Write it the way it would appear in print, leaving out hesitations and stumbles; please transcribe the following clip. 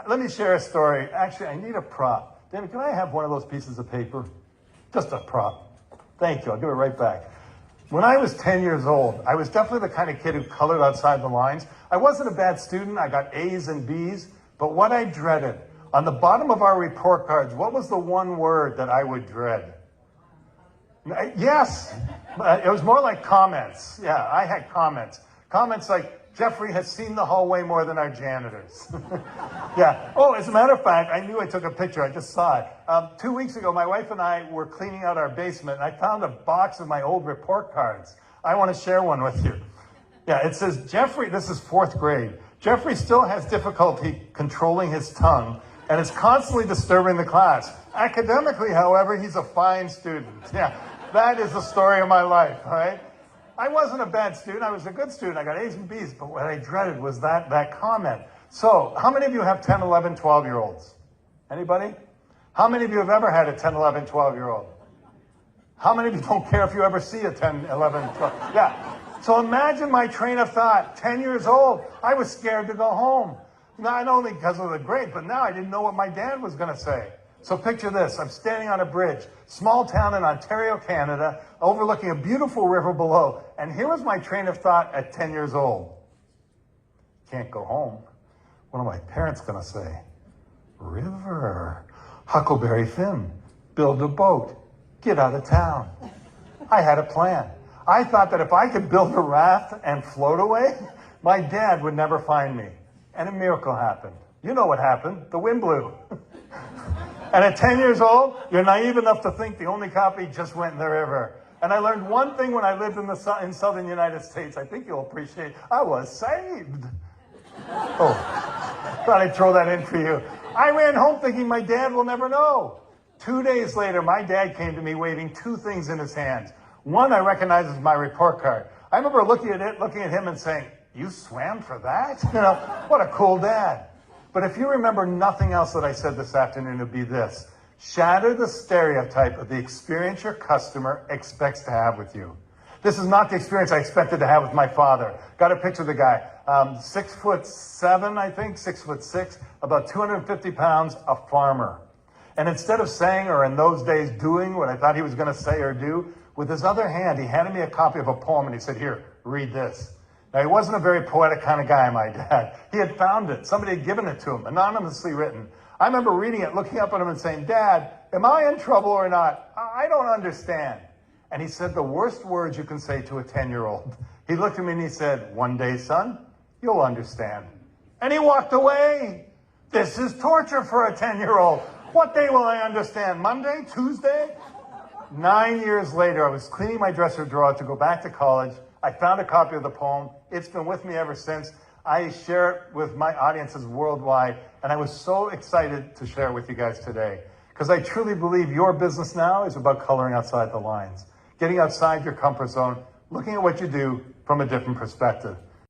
Let me share a story. Actually, I need a prop. David, can I have one of those pieces of paper? Just a prop. Thank you. I'll give it right back. When I was 10 years old, I was definitely the kind of kid who colored outside the lines. I wasn't a bad student. I got A's and B's. But what I dreaded, on the bottom of our report cards, what was the one word that I would dread? Yes. It was more like comments. Yeah, I had comments. Comments like, Jeffrey has seen the hallway more than our janitors. Yeah. Oh, as a matter of fact, I knew I took a picture. I just saw it. 2 weeks ago, my wife and I were cleaning out our basement, and I found a box of my old report cards. I want to share one with you. Yeah, it says, Jeffrey, this is 4th grade. Jeffrey still has difficulty controlling his tongue and is constantly disturbing the class. Academically, however, he's a fine student. Yeah, that is the story of my life, all right? I wasn't a bad student. I was a good student. I got A's and B's, but what I dreaded was that comment. So how many of you have 10, 11, 12-year-olds? Anybody? How many of you have ever had a 10, 11, 12-year-old? How many of you don't care if you ever see a 10, 11, 12? Yeah. So imagine my train of thought. 10 years old, I was scared to go home. Not only because of the grade, but now I didn't know what my dad was going to say. So picture this. I'm standing on a bridge, small town in Ontario, Canada, overlooking a beautiful river below. And here was my train of thought at 10 years old. Can't go home. What are my parents going to say? River. Huckleberry Finn. Build a boat. Get out of town. I had a plan. I thought that if I could build a raft and float away, my dad would never find me. And a miracle happened. You know what happened. The wind blew. And at 10 years old, you're naive enough to think the only copy just went in the river. And I learned one thing when I lived in southern United States. I think you'll appreciate. I was saved. Oh, thought I'd throw that in for you. I ran home thinking my dad will never know. 2 days later, my dad came to me waving 2 things in his hands. One I recognize as my report card. I remember looking at him and saying, you swam for that? You know, what a cool dad. But if you remember nothing else that I said this afternoon, it would be this. Shatter the stereotype of the experience your customer expects to have with you. This is not the experience I expected to have with my father. Got a picture of the guy. 6'7", I think, 6'6", about 250 pounds, a farmer. And instead of saying, or in those days doing what I thought he was going to say or do, with his other hand, he handed me a copy of a poem and he said, here, read this. Now, he wasn't a very poetic kind of guy, my dad. He had found it. Somebody had given it to him, anonymously written. I remember reading it, looking up at him and saying, Dad, am I in trouble or not? I don't understand. And he said the worst words you can say to a 10-year-old. He looked at me and he said, one day, son, you'll understand. And he walked away. This is torture for a 10-year-old. What day will I understand? Monday? Tuesday? 9 years later, I was cleaning my dresser drawer to go back to college. I found a copy of the poem. It's been with me ever since. I share it with my audiences worldwide, and I was so excited to share it with you guys today because I truly believe your business now is about coloring outside the lines, getting outside your comfort zone, looking at what you do from a different perspective.